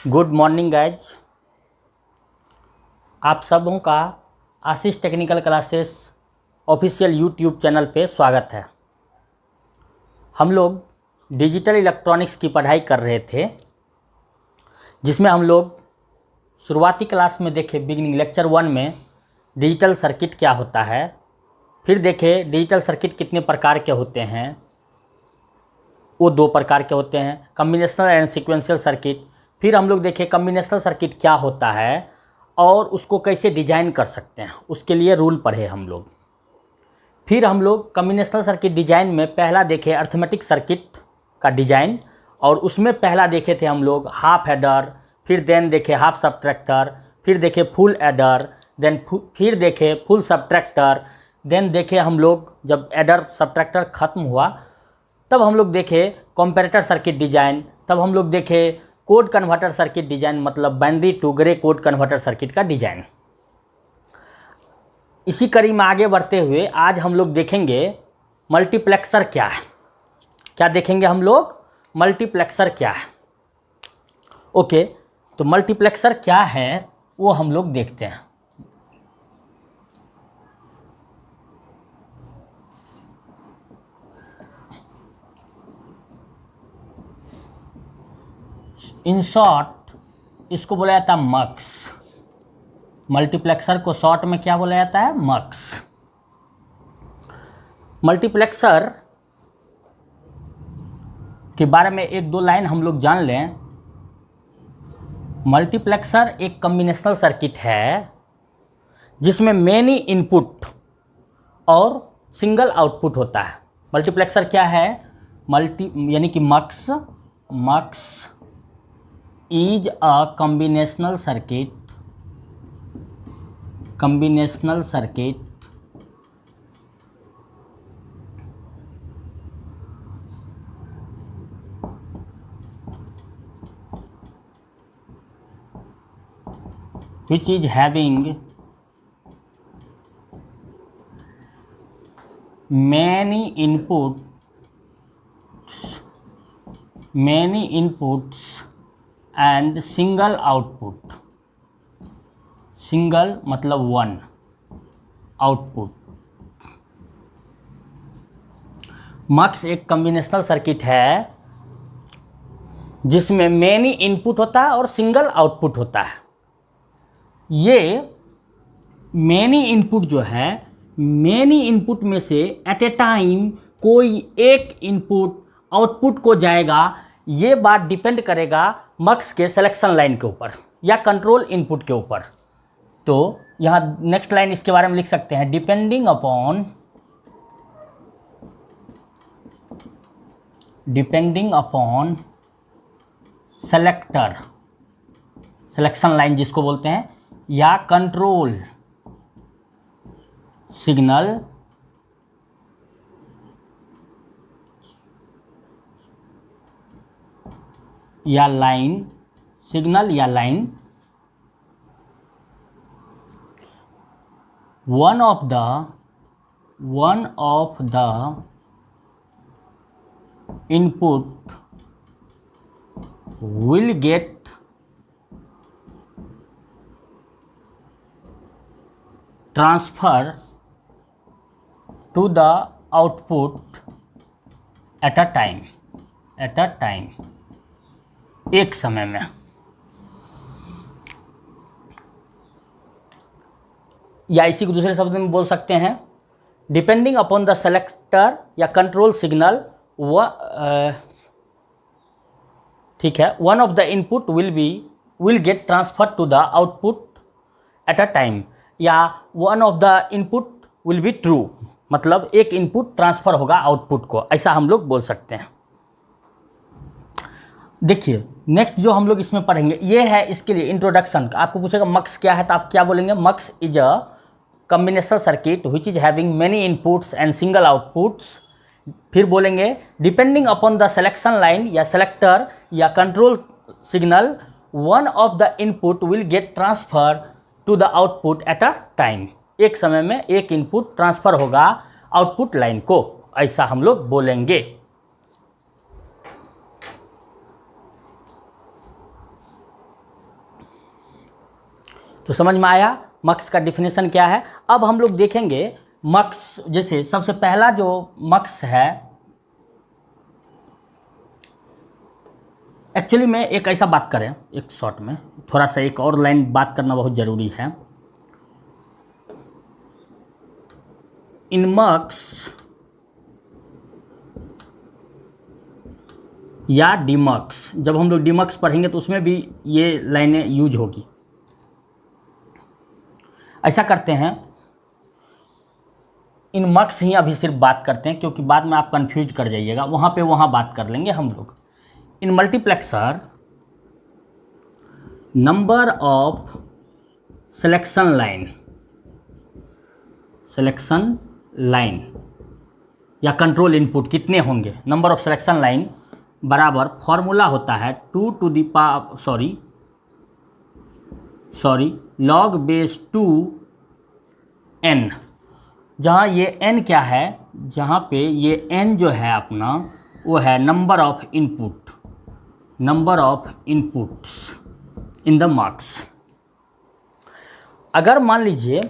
Good morning guys. आप सबों का Ashish technical classes official YouTube channel पे स्वागत है। हम लोग डिजिटल इलेक्ट्रॉनिक्स की पढ़ाई कर रहे थे, जिसमें हम लोग शुरुआती क्लास में देखे बिगिनिंग लेक्चर 1 में डिजिटल सर्किट क्या होता है, फिर देखे डिजिटल सर्किट कितने प्रकार के होते हैं। वो 2 प्रकार के होते हैं, कॉम्बिनेशनल एंड सीक्वेंशियल सर्किट। फिर हम लोग देखें कॉम्बिनेशनल सर्किट क्या होता है और उसको कैसे डिजाइन कर सकते हैं, उसके लिए रूल पढ़े हम लोग। फिर हम लोग कॉम्बिनेशनल सर्किट डिजाइन में पहला देखे अर्थमेटिक सर्किट का डिजाइन, और उसमें पहला देखे थे हम लोग हाफ एडर, फिर देन देखे हाफ सब्ट्रैक्टर, फिर देखे फुल एडर, देन फिर देखे फुल सब्ट्रैक्टर, देन देखे हम लोग जब एडर सब्ट्रैक्टर ख़त्म हुआ तब हम लोग देखे कंपैरेटर सर्किट डिजाइन, तब हम लोग देखे कोड कन्वर्टर सर्किट डिजाइन, मतलब binary to Gray code converter circuit का डिजाइन। इसी कड़ी में आगे बढ़ते हुए आज हम लोग देखेंगे मल्टीप्लेक्सर क्या है। क्या देखेंगे हम लोग? मल्टीप्लेक्सर क्या है। ओके, तो मल्टीप्लेक्सर क्या है वो हम लोग देखते हैं। इन शॉर्ट इसको बोला जाता है मक्स। मल्टीप्लेक्सर को शॉर्ट में क्या बोला जाता है? मक्स। मल्टीप्लेक्सर के बारे में 1-2 लाइन हम लोग जान लें। मल्टीप्लेक्सर एक कॉम्बिनेशनल सर्किट है जिसमें मेनी इनपुट और सिंगल आउटपुट होता है। मल्टीप्लेक्सर क्या है? यानी कि मक्स is a combinational circuit which is having many inputs and single output। Single मतलब 1 आउटपुट। मक्स एक कॉम्बिनेशनल सर्किट है जिसमें मेनी इनपुट होता है और सिंगल आउटपुट होता है। ये मेनी इनपुट जो है, मेनी इनपुट में से एट ए टाइम कोई एक इनपुट आउटपुट को जाएगा। ये बात डिपेंड करेगा मक्स के सिलेक्शन लाइन के ऊपर या कंट्रोल इनपुट के ऊपर। तो यहाँ नेक्स्ट लाइन इसके बारे में लिख सकते हैं, depending upon selector, selection line जिसको बोलते हैं, या कंट्रोल सिग्नल या लाइन, सिग्नल या line, one of the input will get transfer to the output at a time, एक समय में। या इसी को दूसरे शब्द में बोल सकते हैं, डिपेंडिंग अपॉन द सेलेक्टर या कंट्रोल सिग्नल, ठीक है, one of the input will get transfer to the output at a time, या one of the input will be true, मतलब एक इनपुट ट्रांसफर होगा आउटपुट को, ऐसा हम लोग बोल सकते हैं। देखिए नेक्स्ट जो हम लोग इसमें पढ़ेंगे ये है, इसके लिए इंट्रोडक्शन। आपको पूछेगा मक्स क्या है, तो आप क्या बोलेंगे? Mux is a combinational circuit which is having many inputs and single outputs. फिर बोलेंगे depending upon the selection line या सेलेक्टर या control signal, one of the input will get transfer to the output at a time. एक समय में एक input transfer होगा output line को, ऐसा हम लोग बोलेंगे। तो समझ में आया मक्स का डिफिनेशन क्या है। अब हम लोग देखेंगे मक्स, जैसे सबसे पहला जो मक्स है, एक्चुअली में एक ऐसा बात करें, एक शॉर्ट में थोड़ा सा एक और लाइन बात करना बहुत ज़रूरी है। इन मक्स या डीमक्स, जब हम लोग डीमक्स पढ़ेंगे तो उसमें भी ये लाइनें यूज होगी। ऐसा करते हैं, इन मक्स ही अभी सिर्फ बात करते हैं, क्योंकि बाद में आप कंफ्यूज कर जाइएगा, वहाँ बात कर लेंगे हम लोग। In multiplexer number of selection line या कंट्रोल इनपुट कितने होंगे, नंबर ऑफ सिलेक्शन लाइन बराबर फॉर्मूला होता है 2 to the power log base 2 n, जहाँ ये n क्या है, जहाँ पे ये n जो है अपना वो है number of inputs in the mux. अगर मान लीजिए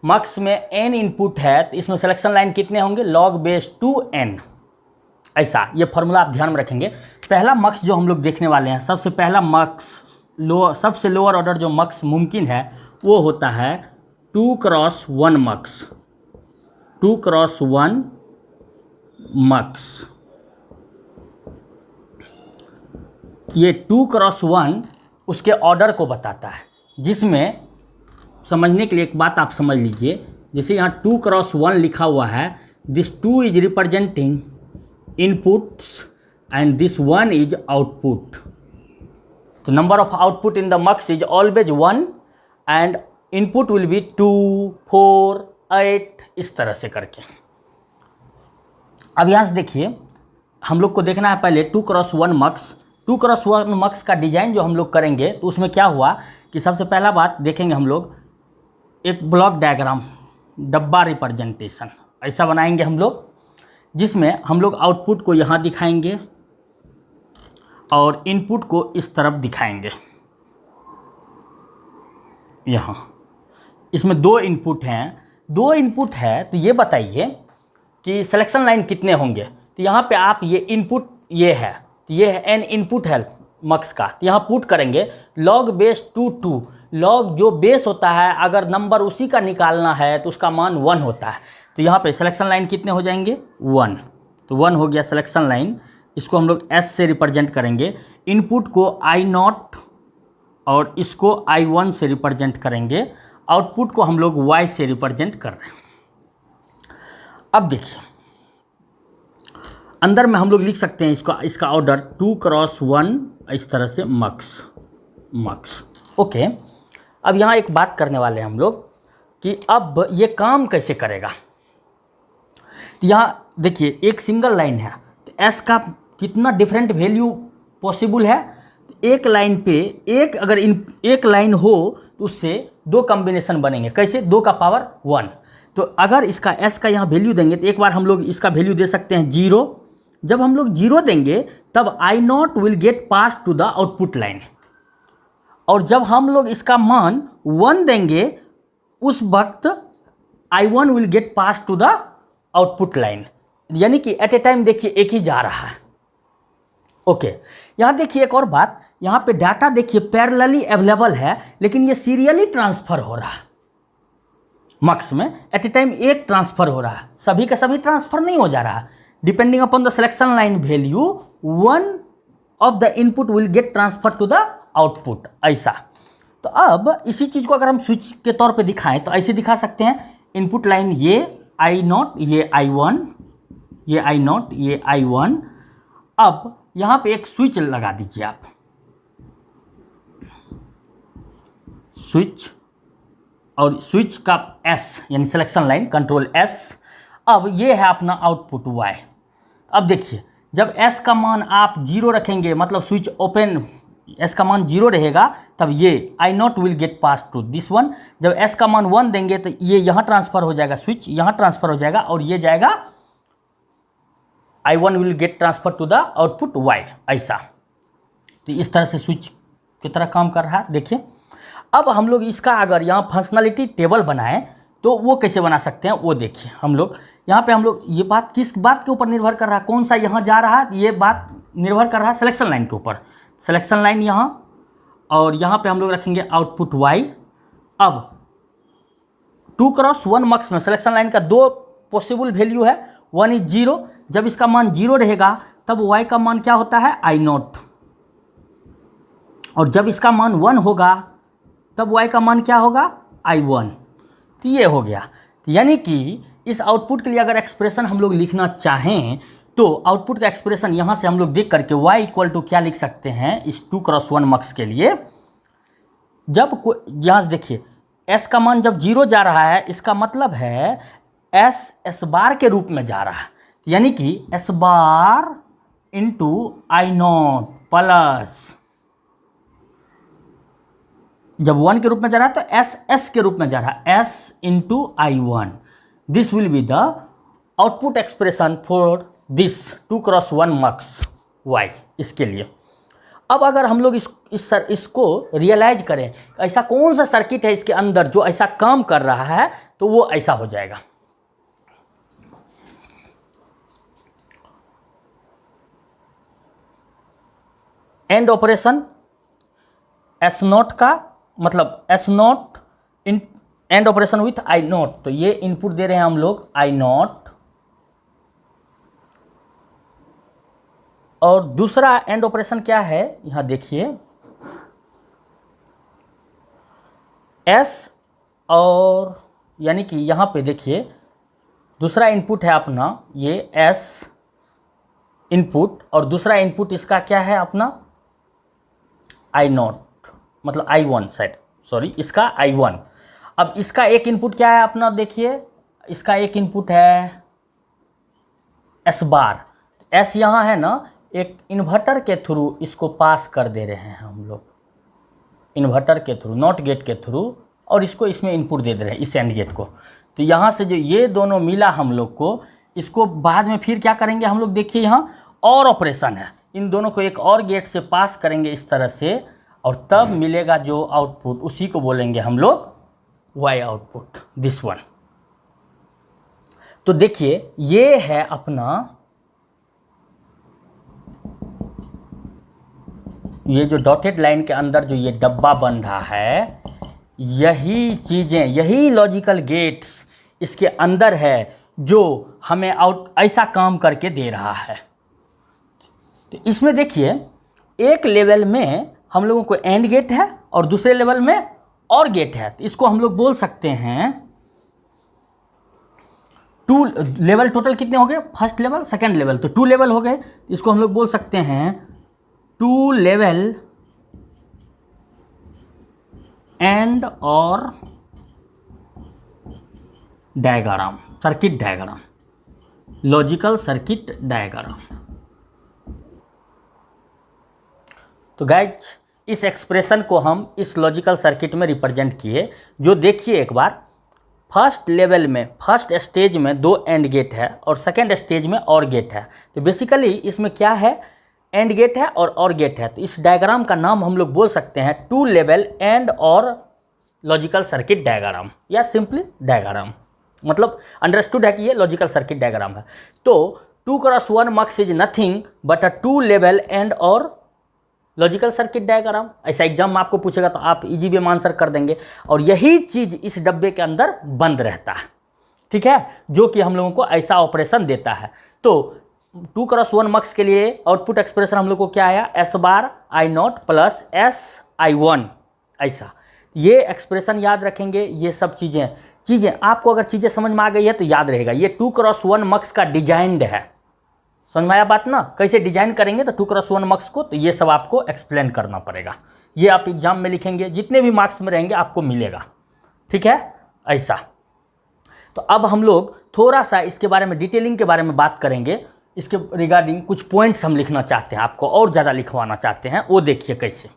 मक्स में n इनपुट है तो इसमें सिलेक्शन लाइन कितने होंगे, log बेस 2n। ऐसा ये फॉर्मूला आप ध्यान में रखेंगे। पहला मक्स जो हम लोग देखने वाले हैं, सबसे पहला मक्स सबसे लोअर ऑर्डर जो मक्स मुमकिन है वो होता है 2x1 मक्स, 2x1 मक्स। ये 2x1 उसके ऑर्डर को बताता है, जिसमें समझने के लिए एक बात आप समझ लीजिए, जैसे यहाँ 2x1 लिखा हुआ है, this 2 is representing inputs and this 1 is output. तो number of output in the mux is always 1 and input will be 2, 4, 8, इस तरह से करके। अब यहाँ से देखिए, हम लोग को देखना है पहले 2x1 मक्स। 2x1 मक्स का डिजाइन जो हम लोग करेंगे तो उसमें क्या हुआ कि सबसे पहला बात देखेंगे हम लोग, एक ब्लॉक डायग्राम, डब्बा रिप्रेजेंटेशन ऐसा बनाएंगे हम लोग, जिसमें हम लोग आउटपुट को यहाँ दिखाएंगे और इनपुट को इस तरफ दिखाएंगे। यहाँ इसमें 2 इनपुट है, तो ये बताइए कि सिलेक्शन लाइन कितने होंगे। तो यहाँ पे आप ये इनपुट ये है, तो ये है n इनपुट है मक्स का, तो यहाँ पुट करेंगे log बेस 2 लॉग जो बेस होता है, अगर नंबर उसी का निकालना है तो उसका मान 1 होता है। तो यहाँ पे सिलेक्शन लाइन कितने हो जाएंगे, 1। तो 1 हो गया सिलेक्शन लाइन, इसको हम लोग S से रिप्रेजेंट करेंगे। इनपुट को I0 और इसको I1 से रिप्रेजेंट करेंगे। आउटपुट को हम लोग Y से रिप्रेजेंट कर रहे हैं। अब देखिए अंदर में हम लोग लिख सकते हैं इसका ऑर्डर 2x1 इस तरह से मक्स। ओके, अब यहाँ एक बात करने वाले हैं हम लोग कि अब ये काम कैसे करेगा। तो यहाँ देखिए एक सिंगल लाइन है, तो S का कितना डिफरेंट वैल्यू पॉसिबल है। एक लाइन पे अगर एक लाइन हो तो उससे 2 कॉम्बिनेशन बनेंगे। कैसे, 2 का पावर 1। तो अगर इसका S का यहाँ वैल्यू देंगे तो एक बार हम लोग इसका वैल्यू दे सकते हैं 0। जब हम लोग 0 देंगे तब I0 will get pass to the output line, और जब हम लोग इसका मान 1 देंगे उस वक्त I1 will get pass to the output line, यानी कि एट ए टाइम देखिए एक ही जा रहा है। ओके, यहाँ देखिए एक और बात, यहाँ पे डाटा देखिए पैरेलली अवेलेबल है, लेकिन ये सीरियली ट्रांसफर हो रहा है। मक्स में एट ए टाइम एक ट्रांसफर हो रहा है, सभी का सभी ट्रांसफर नहीं हो जा रहा है। Depending upon the selection line value 1 of the input will get transfer to the output, ऐसा। तो अब इसी चीज़ को अगर हम स्विच के तौर पे दिखाएं तो ऐसे दिखा सकते हैं, इनपुट लाइन ये I0, ये I1, ये I0, ये I1। अब यहाँ पे एक स्विच लगा दीजिए आप, स्विच, और स्विच का S यानी सिलेक्शन लाइन कंट्रोल S। अब ये है अपना आउटपुट Y। अब देखिए जब S का मान आप 0 रखेंगे, मतलब स्विच ओपन, S का मान 0 रहेगा, तब ये I0 will get pass to this 1। जब S का मान 1 देंगे तो ये यहाँ ट्रांसफर हो जाएगा, स्विच यहाँ ट्रांसफर हो जाएगा, और ये जाएगा I1 will get transfer to the output Y, ऐसा। तो इस तरह से स्विच की तरह काम कर रहा है। देखिए अब हम लोग इसका अगर यहाँ फंक्शनलिटी टेबल बनाएं तो वो कैसे बना सकते हैं वो देखिए। हम लोग यहाँ पे हम लोग ये बात किस बात के ऊपर निर्भर कर रहा है, कौन सा यहाँ जा रहा है, ये बात निर्भर कर रहा है सिलेक्शन लाइन के ऊपर। सिलेक्शन लाइन यहाँ, और यहाँ पे हम लोग रखेंगे आउटपुट वाई। अब 2x1 मक्स में सिलेक्शन लाइन का दो पॉसिबल वैल्यू है, वन इज 0। जब इसका मान 0 रहेगा तब y का मान क्या होता है I0, और जब इसका मान 1 होगा तब y का मान क्या होगा I1। तो ये हो गया। तो यानी कि इस आउटपुट के लिए अगर एक्सप्रेशन हम लोग लिखना चाहें तो आउटपुट का एक्सप्रेशन यहाँ से हम लोग देख करके y इक्वल टू क्या लिख सकते हैं इस 2x1 मक्स के लिए। जब यहाँ से देखिए s का मान जब 0 जा रहा है, इसका मतलब है s बार के रूप में जा रहा है, यानी कि s बार इंटू I0 प्लस, जब 1 के रूप में जा रहा है तो s के रूप में जा रहा है, s into I1। This will be the output expression for this 2x1 मक्स y इसके लिए। अब अगर हम लोग इसको रियलाइज करें, ऐसा कौन सा सर्किट है इसके अंदर जो ऐसा काम कर रहा है, तो वो ऐसा हो जाएगा। एंड ऑपरेशन S0 का मतलब S0 in and operation with I0, तो ये इनपुट दे रहे हैं हम लोग I0, और दूसरा एंड ऑपरेशन क्या है यहाँ देखिए S, और यानी कि यहाँ पे देखिए दूसरा इनपुट है अपना ये S इनपुट, और दूसरा इनपुट इसका क्या है अपना I0 मतलब I1 साइड, सॉरी इसका I1। अब इसका एक इनपुट क्या है अपना देखिए, इसका एक इनपुट है S बार। S यहाँ है ना, एक इन्वर्टर के थ्रू इसको पास कर दे रहे हैं हम लोग, इन्वर्टर के थ्रू, नॉट गेट के थ्रू, और इसको इसमें इनपुट दे दे रहे हैं इस एंड गेट को। तो यहाँ से जो ये दोनों मिला हम लोग को, इसको बाद में फिर क्या करेंगे हम लोग देखिए यहाँ और ऑपरेशन है, इन दोनों को एक और गेट से पास करेंगे इस तरह से, और तब मिलेगा जो आउटपुट उसी को बोलेंगे हम लोग वाई आउटपुट, दिस वन। तो देखिए ये है अपना ये जो डॉटेड लाइन के अंदर जो ये डब्बा बन रहा है, यही चीज़ें, यही लॉजिकल गेट्स इसके अंदर है जो हमें ऐसा काम करके दे रहा है। तो इसमें देखिए एक लेवल में हम लोगों को एंड गेट है और दूसरे लेवल में और गेट है, तो इसको हम लोग बोल सकते हैं टू लेवल। टोटल कितने हो गए, फर्स्ट लेवल सेकेंड लेवल, तो 2 लेवल हो गए। इसको हम लोग बोल सकते हैं 2 लेवल एंड और diagram, circuit diagram, logical circuit diagram. तो गाइज इस एक्सप्रेशन को हम इस लॉजिकल सर्किट में रिप्रेजेंट किए, जो देखिए एक बार फर्स्ट लेवल में, फर्स्ट स्टेज में 2 एंड गेट है और सेकेंड स्टेज में और गेट है। तो बेसिकली इसमें क्या है, एंड गेट है और गेट है। तो इस डायग्राम का नाम हम लोग बोल सकते हैं 2 level and or logical circuit diagram, या सिंपली डायग्राम, मतलब अंडरस्टूड है कि ये लॉजिकल सर्किट डायग्राम है। तो 2x1 mux is nothing but a 2 level and or logical circuit diagram. ऐसा एग्जाम में आपको पूछेगा तो आप इजी वे में आंसर कर देंगे, और यही चीज़ इस डब्बे के अंदर बंद रहता है, ठीक है, जो कि हम लोगों को ऐसा ऑपरेशन देता है। तो 2x1 मक्स के लिए आउटपुट एक्सप्रेशन हम लोग को क्या आया, S बार I0 प्लस S I1, ऐसा ये एक्सप्रेशन याद रखेंगे। ये सब चीज़ें आपको अगर चीज़ें समझ में आ गई है तो याद रहेगा। ये 2x1 मक्स का डिजाइंड है, समझ में आया बात ना, कैसे डिजाइन करेंगे तो 2x1 मक्स को, तो ये सब आपको एक्सप्लेन करना पड़ेगा। ये आप एग्जाम में लिखेंगे, जितने भी मार्क्स में रहेंगे आपको मिलेगा, ठीक है, ऐसा। तो अब हम लोग थोड़ा सा इसके बारे में, डिटेलिंग के बारे में बात करेंगे। इसके रिगार्डिंग कुछ पॉइंट्स हम लिखना चाहते हैं, आपको और ज़्यादा लिखवाना चाहते हैं, वो देखिए कैसे।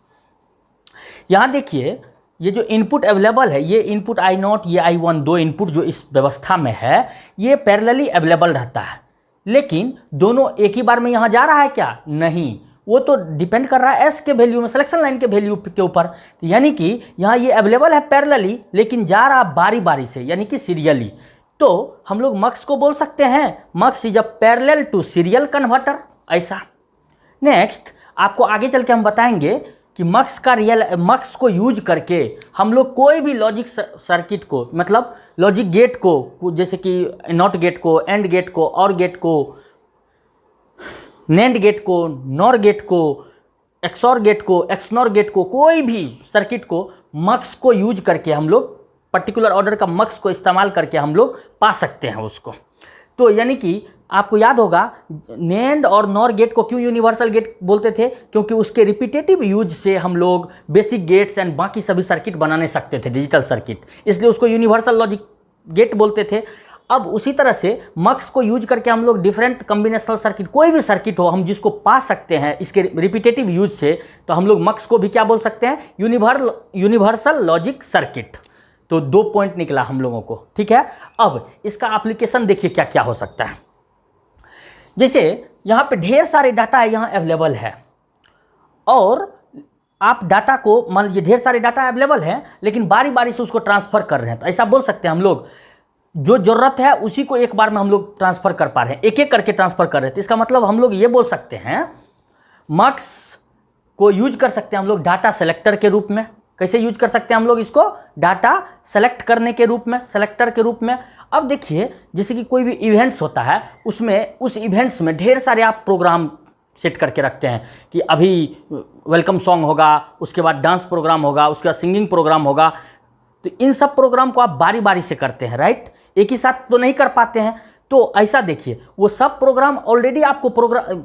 यहाँ देखिए ये जो इनपुट अवेलेबल है, ये इनपुट I0, ये I1, 2 इनपुट जो इस व्यवस्था में है, ये पैरेलली अवेलेबल रहता है। लेकिन दोनों एक ही बार में यहाँ जा रहा है क्या, नहीं, वो तो डिपेंड कर रहा है एस के वैल्यू में, सिलेक्शन लाइन के वैल्यू के ऊपर। तो यानी कि यहाँ ये अवेलेबल है पैरेलली, लेकिन जा रहा बारी बारी से, यानी कि सीरियली। तो हम लोग मक्स को बोल सकते हैं mux is a parallel to serial converter, ऐसा। नेक्स्ट आपको आगे चल के हम बताएंगे कि मक्स को यूज करके हम लोग कोई भी लॉजिक सर्किट को, मतलब लॉजिक गेट को, जैसे कि नॉट गेट को, एंड गेट को, और गेट को, नेंड गेट को, नॉर गेट को, एक्सॉर गेट को, एक्सनॉर गेट को, कोई भी सर्किट को मक्स को यूज करके हम लोग, पर्टिकुलर ऑर्डर का मक्स को इस्तेमाल करके हम लोग पा सकते हैं उसको। तो यानी कि आपको याद होगा नेंड और नॉर गेट को क्यों यूनिवर्सल गेट बोलते थे, क्योंकि उसके रिपीटेटिव यूज से हम लोग बेसिक गेट्स एंड बाकी सभी सर्किट बनाने सकते थे, डिजिटल सर्किट, इसलिए उसको यूनिवर्सल लॉजिक गेट बोलते थे। अब उसी तरह से मक्स को यूज करके हम लोग डिफरेंट कॉम्बिनेशनल सर्किट, कोई भी सर्किट हो हम जिसको पा सकते हैं इसके रिपीटेटिव यूज से, तो हम लोग मक्स को भी क्या बोल सकते हैं, यूनिवर्सल लॉजिक सर्किट। तो 2 पॉइंट निकला हम लोगों को, ठीक है। अब इसका एप्लीकेशन देखिए क्या क्या हो सकता है। जैसे यहाँ पे ढेर सारे डाटा यहाँ अवेलेबल है, और आप डाटा को, मान लीजिए ढेर सारे डाटा अवेलेबल है लेकिन बारी बारी से उसको ट्रांसफर कर रहे हैं, तो ऐसा बोल सकते हैं हम लोग जो जरूरत है उसी को एक बार में हम लोग ट्रांसफर कर पा रहे हैं, एक एक करके ट्रांसफर कर रहे हैं। तो इसका मतलब हम लोग ये बोल सकते हैं मक्स को यूज कर सकते हैं हम लोग डाटा सेलेक्टर के रूप में। कैसे यूज कर सकते हैं हम लोग इसको, डाटा सेलेक्ट करने के रूप में, सेलेक्टर के रूप में। अब देखिए जैसे कि कोई भी इवेंट्स होता है, उसमें उस इवेंट्स में ढेर सारे आप प्रोग्राम सेट करके रखते हैं कि अभी वेलकम सॉन्ग होगा, उसके बाद डांस प्रोग्राम होगा, उसके बाद सिंगिंग प्रोग्राम होगा। तो इन सब प्रोग्राम को आप बारी बारी से करते हैं, राइट, एक ही साथ तो नहीं कर पाते हैं। तो ऐसा देखिए वो सब प्रोग्राम ऑलरेडी आपको प्रोग्राम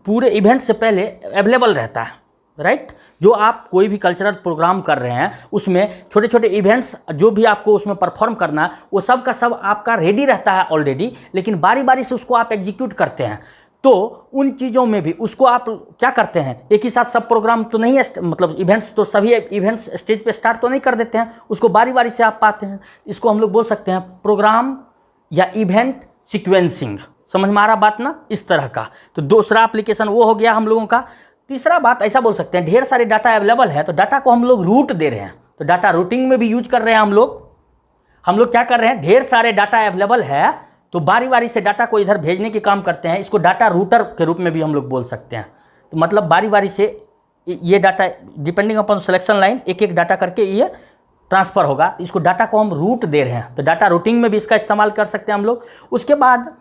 पूरे इवेंट से पहले अवेलेबल रहता है, राइट। जो आप कोई भी कल्चरल प्रोग्राम कर रहे हैं उसमें छोटे छोटे इवेंट्स जो भी आपको उसमें परफॉर्म करना है वो सब का सब आपका रेडी रहता है ऑलरेडी, लेकिन बारी बारी से उसको आप एग्जीक्यूट करते हैं। तो उन चीज़ों में भी उसको आप क्या करते हैं, एक ही साथ सब प्रोग्राम तो नहीं, मतलब इवेंट्स तो सभी इवेंट्स स्टेज पे स्टार्ट तो नहीं कर देते हैं, उसको बारी बारी से आप पाते हैं। इसको हम लोग बोल सकते हैं प्रोग्राम या इवेंट सीक्वेंसिंग। समझ में आ रहा बात ना, इस तरह का। तो दूसरा एप्लीकेशन वो हो गया हम लोगों का। तीसरा बात ऐसा बोल सकते हैं ढेर सारे डाटा अवेलेबल है तो डाटा को हम लोग रूट दे रहे हैं, तो डाटा रूटिंग में भी यूज कर रहे हैं हम लोग क्या कर रहे हैं, ढेर सारे डाटा अवेलेबल है तो बारी बारी से डाटा को इधर भेजने के काम करते हैं। इसको डाटा रूटर के रूप में भी हम लोग बोल सकते हैं। तो मतलब बारी बारी से ये data depending upon selection line एक एक डाटा करके ये ट्रांसफर होगा, इसको डाटा को हम रूट दे रहे हैं, तो डाटा रूटिंग में भी इसका इस्तेमाल कर सकते हैं हम लोग। उसके बाद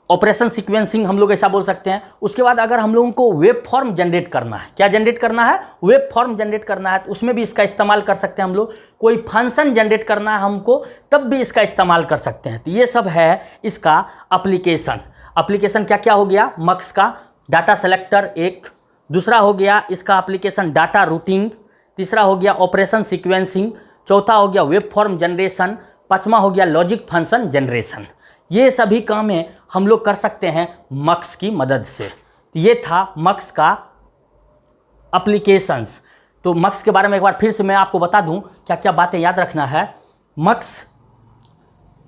ऑपरेशन सीक्वेंसिंग हम लोग ऐसा बोल सकते हैं। उसके बाद अगर हम लोगों को वेब फॉर्म जनरेट करना है, क्या जनरेट करना है, वेब फॉर्म जनरेट करना है, तो उसमें भी इसका इस्तेमाल कर सकते हैं हम लोग। कोई फंक्शन जनरेट करना है हमको तब भी इसका इस्तेमाल कर सकते हैं। तो ये सब है इसका एप्लीकेशन क्या क्या हो गया, मक्स का डाटा सेलेक्टर एक, दूसरा हो गया इसका एप्लीकेशन डाटा रूटिंग, तीसरा हो गया ऑपरेशन सीक्वेंसिंग, चौथा हो गया वेब फॉर्म जनरेशन, पांचवा हो गया लॉजिक फंक्शन जनरेशन। ये सभी कामें हम लोग कर सकते हैं मक्स की मदद से। तो ये था मक्स का एप्लीकेशंस। तो मक्स के बारे में एक बार फिर से मैं आपको बता दूं क्या क्या बातें याद रखना है। मक्स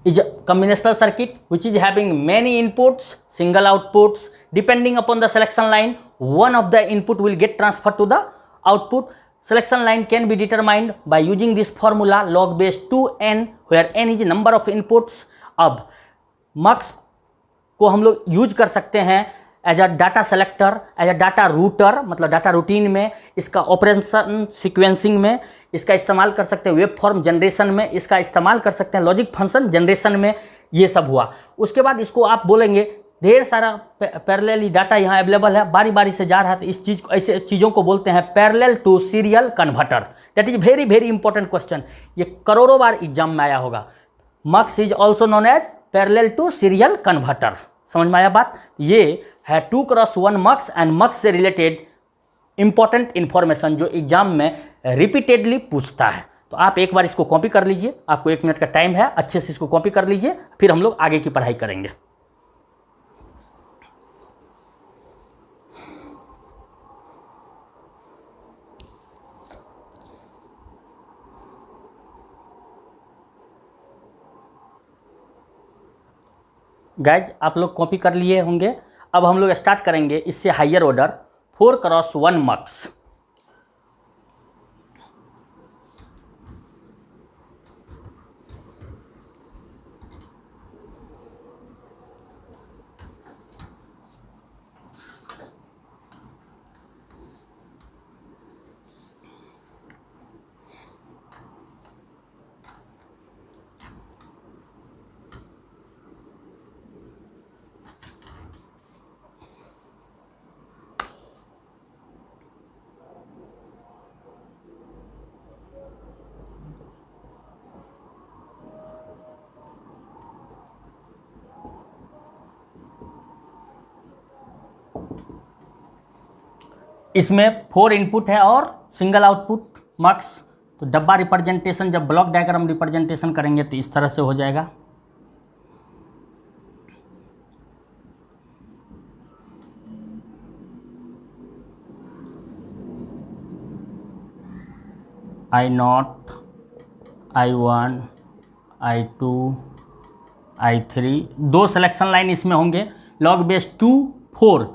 is a combinational circuit which is having many inputs, single outputs. Depending upon the selection line, one of the input will get transferred to the output. Selection line can be determined by using this formula log base 2n, where n is number of inputs. अब मक्स को हम लोग use कर सकते हैं as a data selector, as a data router, मतलब data routine में, इसका ऑपरेशन सीक्वेंसिंग में इसका इस्तेमाल कर सकते हैं, वेब फॉर्म जनरेशन में इसका इस्तेमाल कर सकते हैं, लॉजिक फंक्शन जनरेशन में। ये सब हुआ। उसके बाद इसको आप बोलेंगे ढेर सारा पैरेलली डाटा यहाँ अवेलेबल है, बारी बारी से जा रहा है, तो इस चीज़ को, ऐसे चीज़ों को बोलते हैं parallel to serial converter. That is very very important question, ये करोड़ों बार एग्जाम में आया होगा। Mux is also known as parallel to serial converter. समझ में आया बात। ये है 2x1 मक्स एंड मक्स से रिलेटेड इंपॉर्टेंट इंफॉर्मेशन जो एग्जाम में रिपीटेडली पूछता है। तो आप एक बार इसको कॉपी कर लीजिए, आपको 1 मिनट का टाइम है, अच्छे से इसको कॉपी कर लीजिए, फिर हम लोग आगे की पढ़ाई करेंगे। गाइज आप लोग कॉपी कर लिए होंगे। अब हम लोग स्टार्ट करेंगे इससे हायर ऑर्डर 4x1 मक्स। इसमें 4 इनपुट है और सिंगल आउटपुट मक्स। तो डब्बा रिप्रेजेंटेशन जब ब्लॉक डायग्राम रिप्रेजेंटेशन करेंगे तो इस तरह से हो जाएगा। I0, I1, I2, I3, 2 selection line इसमें होंगे। लॉग बेस 2 4,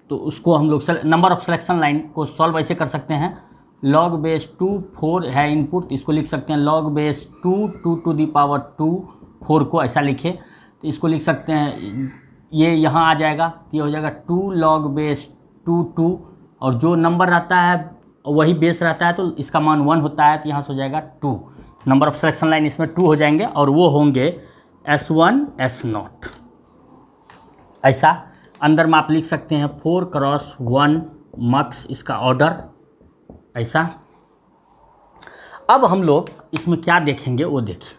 तो उसको हम लोग नंबर ऑफ सिलेक्शन लाइन को सॉल्व ऐसे कर सकते हैं। लॉग बेस 2 4 है इनपुट, इसको लिख सकते हैं log base 2 2 to the power 2 4 को ऐसा लिखे तो इसको लिख सकते हैं, ये यहाँ आ जाएगा, ये हो जाएगा 2 लॉग बेस 2 2, और जो नंबर रहता है वही बेस रहता है तो इसका मान 1 होता है, तो यहाँ से हो जाएगा 2। नंबर ऑफ सिलेक्शन लाइन इसमें 2 हो जाएंगे और वो होंगे S1 S0। ऐसा अंदर में आप लिख सकते हैं 4x1 मक्स, इसका ऑर्डर ऐसा। अब हम लोग इसमें क्या देखेंगे वो देखिए।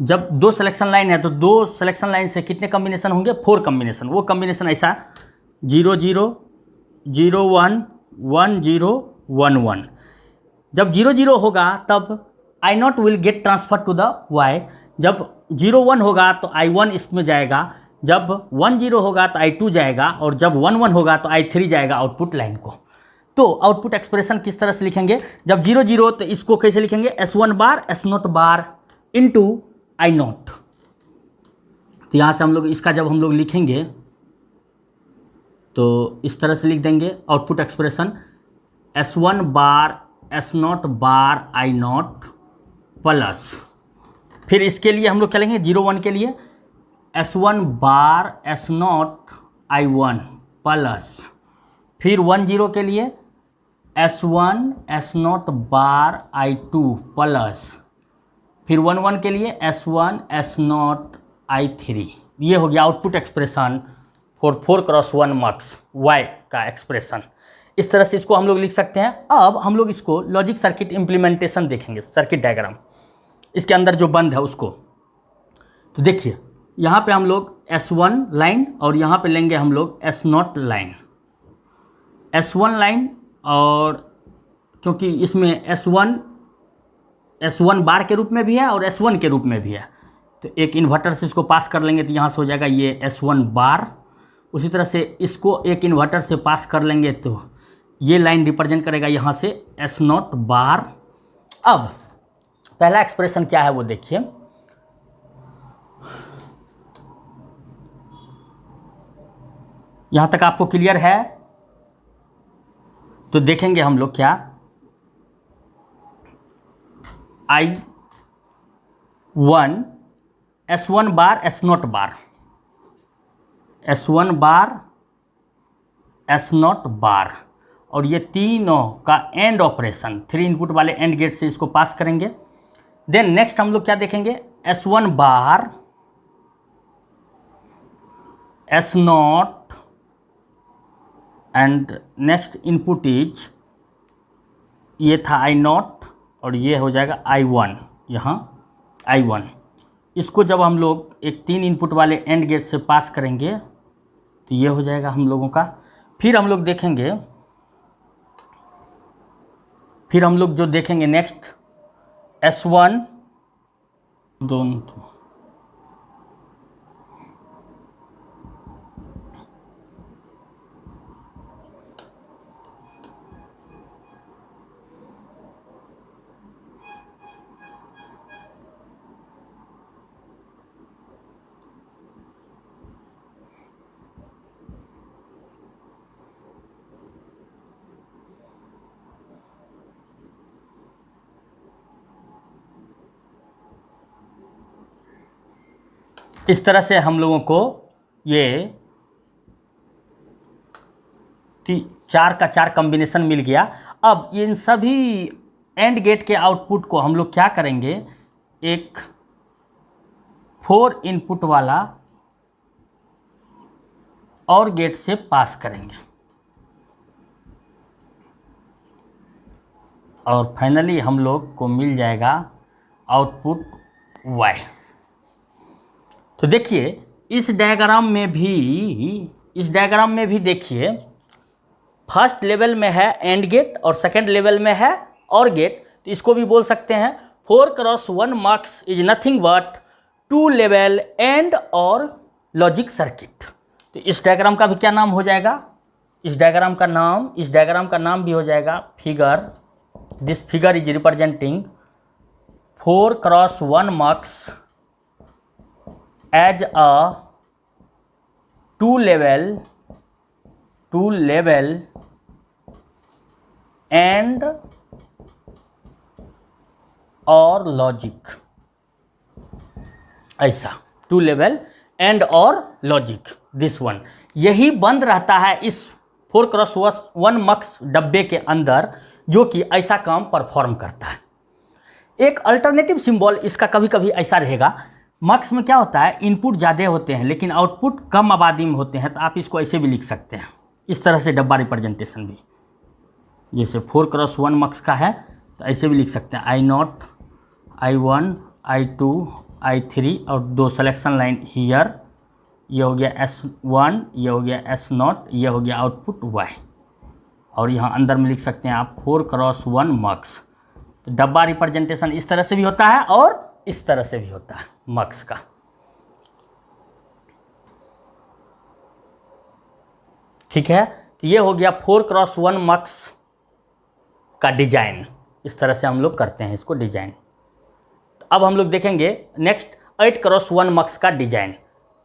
जब 2 सिलेक्शन लाइन है तो 2 सिलेक्शन लाइन से कितने कॉम्बिनेशन होंगे? 4 कॉम्बिनेशन। वो कॉम्बिनेशन ऐसा 0 0 0 1 1 0 1 1। जब 0 0 होगा तब I0 will get transfer to the Y। जब 0 1 होगा तो I1 इसमें जाएगा, जब 1 0 होगा तो I2 जाएगा, और जब 1 1 होगा तो I3 जाएगा आउटपुट लाइन को। तो आउटपुट एक्सप्रेशन किस तरह से लिखेंगे? जब 0 0 तो इसको कैसे लिखेंगे? S1 bar S0 bar into I0। तो यहाँ से हम लोग इसका जब हम लोग लिखेंगे तो इस तरह से लिख देंगे output expression S1 bar S0 बार I0 प्लस, फिर इसके लिए हम लोग क्या लेंगे 0 1 के लिए S1 bar S0 I1 plus, फिर 1 0 के लिए S1 S0 bar I2 plus, फिर 1 1 के लिए S1 S0 I3। ये हो गया output expression for 4x1 मक्स Y का एक्सप्रेशन। इस तरह से इसको हम लोग लिख सकते हैं। अब हम लोग इसको लॉजिक सर्किट इम्प्लीमेंटेशन देखेंगे, सर्किट डायग्राम इसके अंदर जो बंद है उसको। तो देखिए यहाँ पे हम लोग S1 लाइन और यहाँ पे लेंगे हम लोग S0 लाइन, S1 लाइन, और क्योंकि इसमें S1 बार के रूप में भी है और S1 के रूप में भी है, तो एक इन्वर्टर से इसको पास कर लेंगे तो यहाँ से हो जाएगा ये S1 बार। उसी तरह से इसको एक इन्वर्टर से पास कर लेंगे तो ये लाइन रिप्रेजेंट करेगा यहाँ से S0 बार। अब पहला एक्सप्रेशन क्या है वो देखिए, यहाँ तक आपको क्लियर है? तो देखेंगे हम लोग क्या I1 S1 बार S0 बार, S1 बार S0 बार, और ये तीनों का एंड ऑपरेशन 3 इनपुट वाले एंड गेट से इसको पास करेंगे। देन नेक्स्ट हम लोग क्या देखेंगे S1 bar S0 and next input is, ये था I0 और ये हो जाएगा I1, यहाँ I1। इसको जब हम लोग एक 3 इनपुट वाले एंड गेट से पास करेंगे तो ये हो जाएगा हम लोगों का। फिर हम लोग देखेंगे, फिर हम लोग जो देखेंगे नेक्स्ट S1 दोनों, इस तरह से हम लोगों को ये 4 का 4 कॉम्बिनेशन मिल गया। अब इन सभी एंड गेट के आउटपुट को हम लोग क्या करेंगे, एक 4 इनपुट वाला और गेट से पास करेंगे और फाइनली हम लोग को मिल जाएगा आउटपुट y। तो देखिए इस डायग्राम में भी देखिए, फर्स्ट लेवल में है एंड गेट और सेकंड लेवल में है और गेट। तो इसको भी बोल सकते हैं 4x1 mux is nothing but 2 level and or logic circuit. तो इस डायग्राम का भी क्या नाम हो जाएगा, इस डायग्राम का नाम भी हो जाएगा figure. This figure is representing 4x1 mux as a 2 level and or logic. ऐसा 2 level and or logic, this one. यही बंद रहता है इस 4x1 मक्स डब्बे के अंदर, जो कि ऐसा काम परफॉर्म करता है। एक अल्टरनेटिव सिंबल इसका कभी कभी ऐसा रहेगा, मक्स में क्या होता है, इनपुट ज़्यादा होते हैं लेकिन आउटपुट कम आबादी में होते हैं। तो आप इसको ऐसे भी लिख सकते हैं, इस तरह से डब्बा रिप्रेजेंटेशन भी, जैसे 4x1 मक्स का है तो ऐसे भी लिख सकते हैं I0, I1, I2, I3 और 2 सिलेक्शन लाइन हियर। ये हो गया S1, ये हो गया S0, ये हो गया आउटपुट Y। और यहाँ अंदर में लिख सकते हैं आप 4x1 मक्स। तो डब्बा रिप्रेजेंटेशन इस तरह से भी होता है और इस तरह से भी होता है मक्स का। ठीक है, तो ये हो गया 4x1 मक्स का डिजाइन। इस तरह से हम लोग करते हैं इसको डिजाइन। अब हम लोग देखेंगे नेक्स्ट 8x1 मक्स का डिजाइन।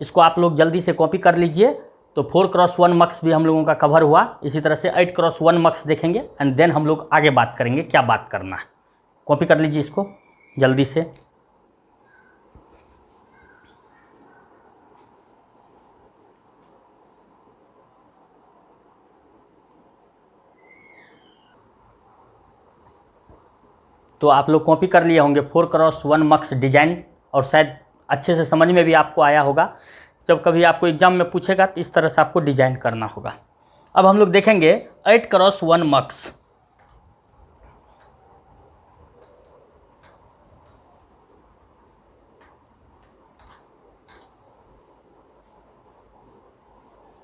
इसको आप लोग जल्दी से कॉपी कर लीजिए। तो 4x1 मक्स भी हम लोगों का कवर हुआ। इसी तरह से 8x1 मक्स देखेंगे एंड देन हम लोग आगे बात करेंगे क्या बात करना है। कॉपी कर लीजिए इसको जल्दी से। तो आप लोग कॉपी कर लिए होंगे 4x1 मक्स डिजाइन, और शायद अच्छे से समझ में भी आपको आया होगा। जब कभी आपको एग्जाम में पूछेगा तो इस तरह से आपको डिजाइन करना होगा। अब हम लोग देखेंगे 8x1 मक्स।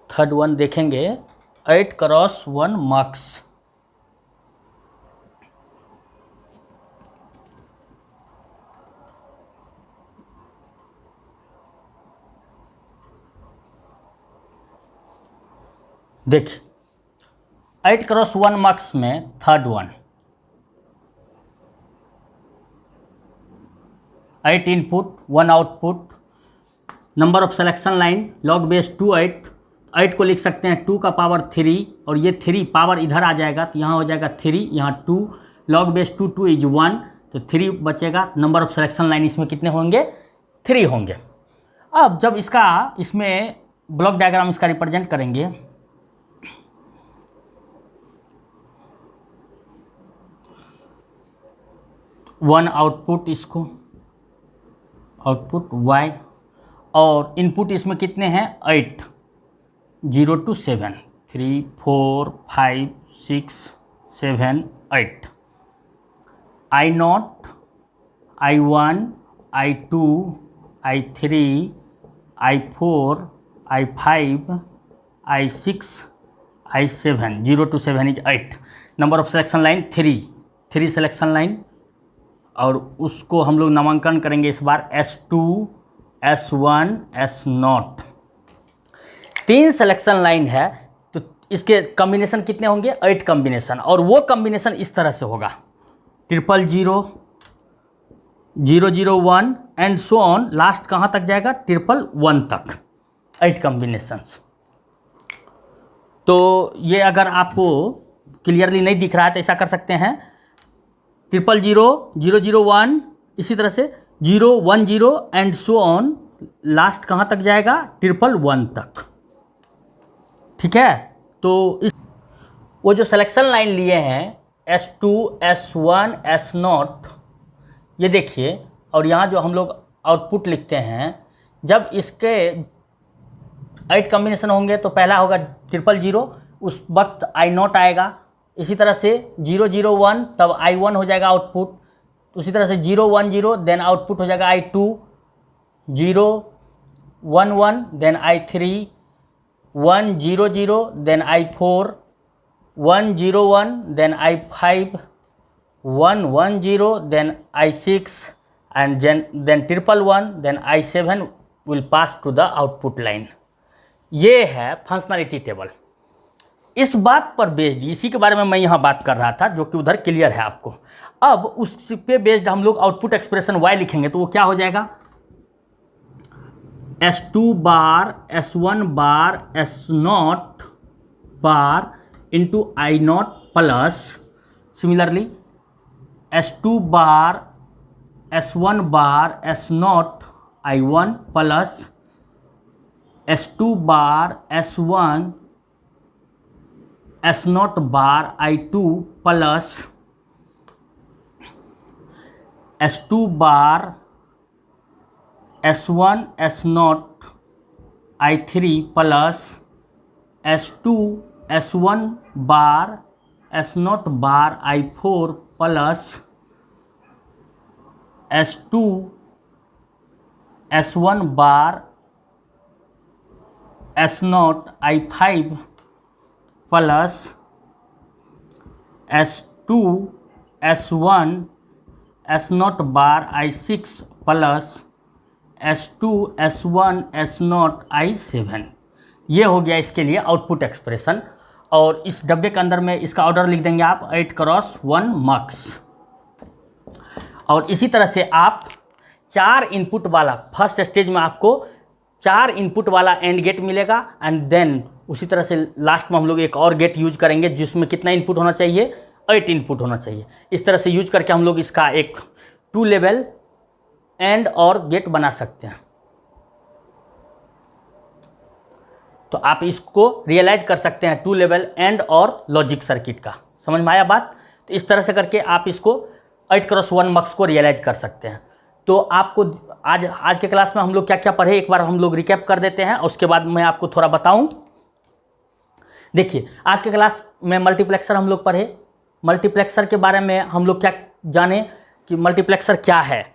थर्ड वन देखेंगे 8x1 मक्स। देखिए 8x1 मक्स में third one 8 input 1 output, number of selection line log base 2 8 को लिख सकते हैं 2 का पावर 3 और ये 3 पावर इधर आ जाएगा तो यहाँ हो जाएगा 3, यहाँ 2, लॉग बेस 2 2 इज 1 तो 3 बचेगा। नंबर ऑफ सिलेक्शन लाइन इसमें कितने होंगे, 3 होंगे। अब जब इसमें ब्लॉक डायग्राम इसका रिप्रेजेंट करेंगे, वन आउटपुट, इसको आउटपुट y, और इनपुट इसमें कितने हैं 8, 0 to 7, 3 4 5 6 7 8, I0, I1, I2, I3, I4, I5, I6, I7, 0 to 7 is 8। Number of selection line 3 selection line, और उसको हम लोग नामांकन करेंगे इस बार S2, S1, S0। 3 selection line है तो इसके कॉम्बिनेशन कितने होंगे, 8 कॉम्बिनेशन, और वो कॉम्बिनेशन इस तरह से होगा 000, 001 एंड सो ऑन, लास्ट कहाँ तक जाएगा 111 तक, 8 कॉम्बिनेशंस। तो ये अगर आपको क्लियरली नहीं दिख रहा है तो ऐसा कर सकते हैं 000, 001, इसी तरह से 010 एंड सो ऑन लास्ट कहाँ तक जाएगा, 111 तक। ठीक है, तो इस वो जो सिलेक्शन लाइन लिए हैं S2 S1 S0, ये देखिए, और यहाँ जो हम लोग आउटपुट लिखते हैं, जब इसके 8 कॉम्बिनेशन होंगे तो पहला होगा 000, उस वक्त I0 आएगा। इसी तरह से 001 तब I1 हो जाएगा आउटपुट। उसी तरह से 010 देन आउटपुट हो जाएगा I2, 011 then I3, 100 then I4, 101 then I5, 110 then I6 and then 111 then I7 will pass to the output line। ये है फंक्शनैलिटी टेबल। इस बात पर बेस्ड, इसी के बारे में मैं यहाँ बात कर रहा था, जो कि उधर क्लियर है आपको। अब उस पे बेस्ड हम लोग आउटपुट एक्सप्रेशन y लिखेंगे, तो वो क्या हो जाएगा, S2 bar S1 bar S0 bar into I0 plus similarly S2 bar S1 bar S0 I1 plus S2 bar S1 S0 bar I2 plus S2 bar S1 S0 I3 plus S2 S1 bar S0 bar I4 plus S2 S1 bar S0 I5 plus S2 S1 S0 bar I6 plus S2 S1 S0 I7। ये हो गया इसके लिए output expression. और इस डब्बे के अंदर में इसका ऑर्डर लिख देंगे आप 8x1 मक्स। और इसी तरह से आप 4 इनपुट वाला, फर्स्ट स्टेज में आपको 4 इनपुट वाला एंड गेट मिलेगा, एंड देन उसी तरह से लास्ट में हम लोग एक और गेट यूज करेंगे जिसमें कितना इनपुट होना चाहिए, 8 इनपुट होना चाहिए। इस तरह से यूज करके हम लोग इसका एक 2 लेवल एंड और गेट बना सकते हैं। तो आप इसको रियलाइज कर सकते हैं 2 level and or logic circuit का। समझ में आया बात? तो इस तरह से करके आप इसको 8x1 मक्स को रियलाइज कर सकते हैं। तो आपको आज के क्लास में हम लोग क्या क्या पढ़े, एक बार हम लोग रिकैप कर देते हैं, उसके बाद मैं आपको थोड़ा बताऊं। देखिए, आज के क्लास में मल्टीप्लेक्सर हम लोग पढ़े। मल्टीप्लेक्सर के बारे में हम लोग क्या जाने कि मल्टीप्लेक्सर क्या है।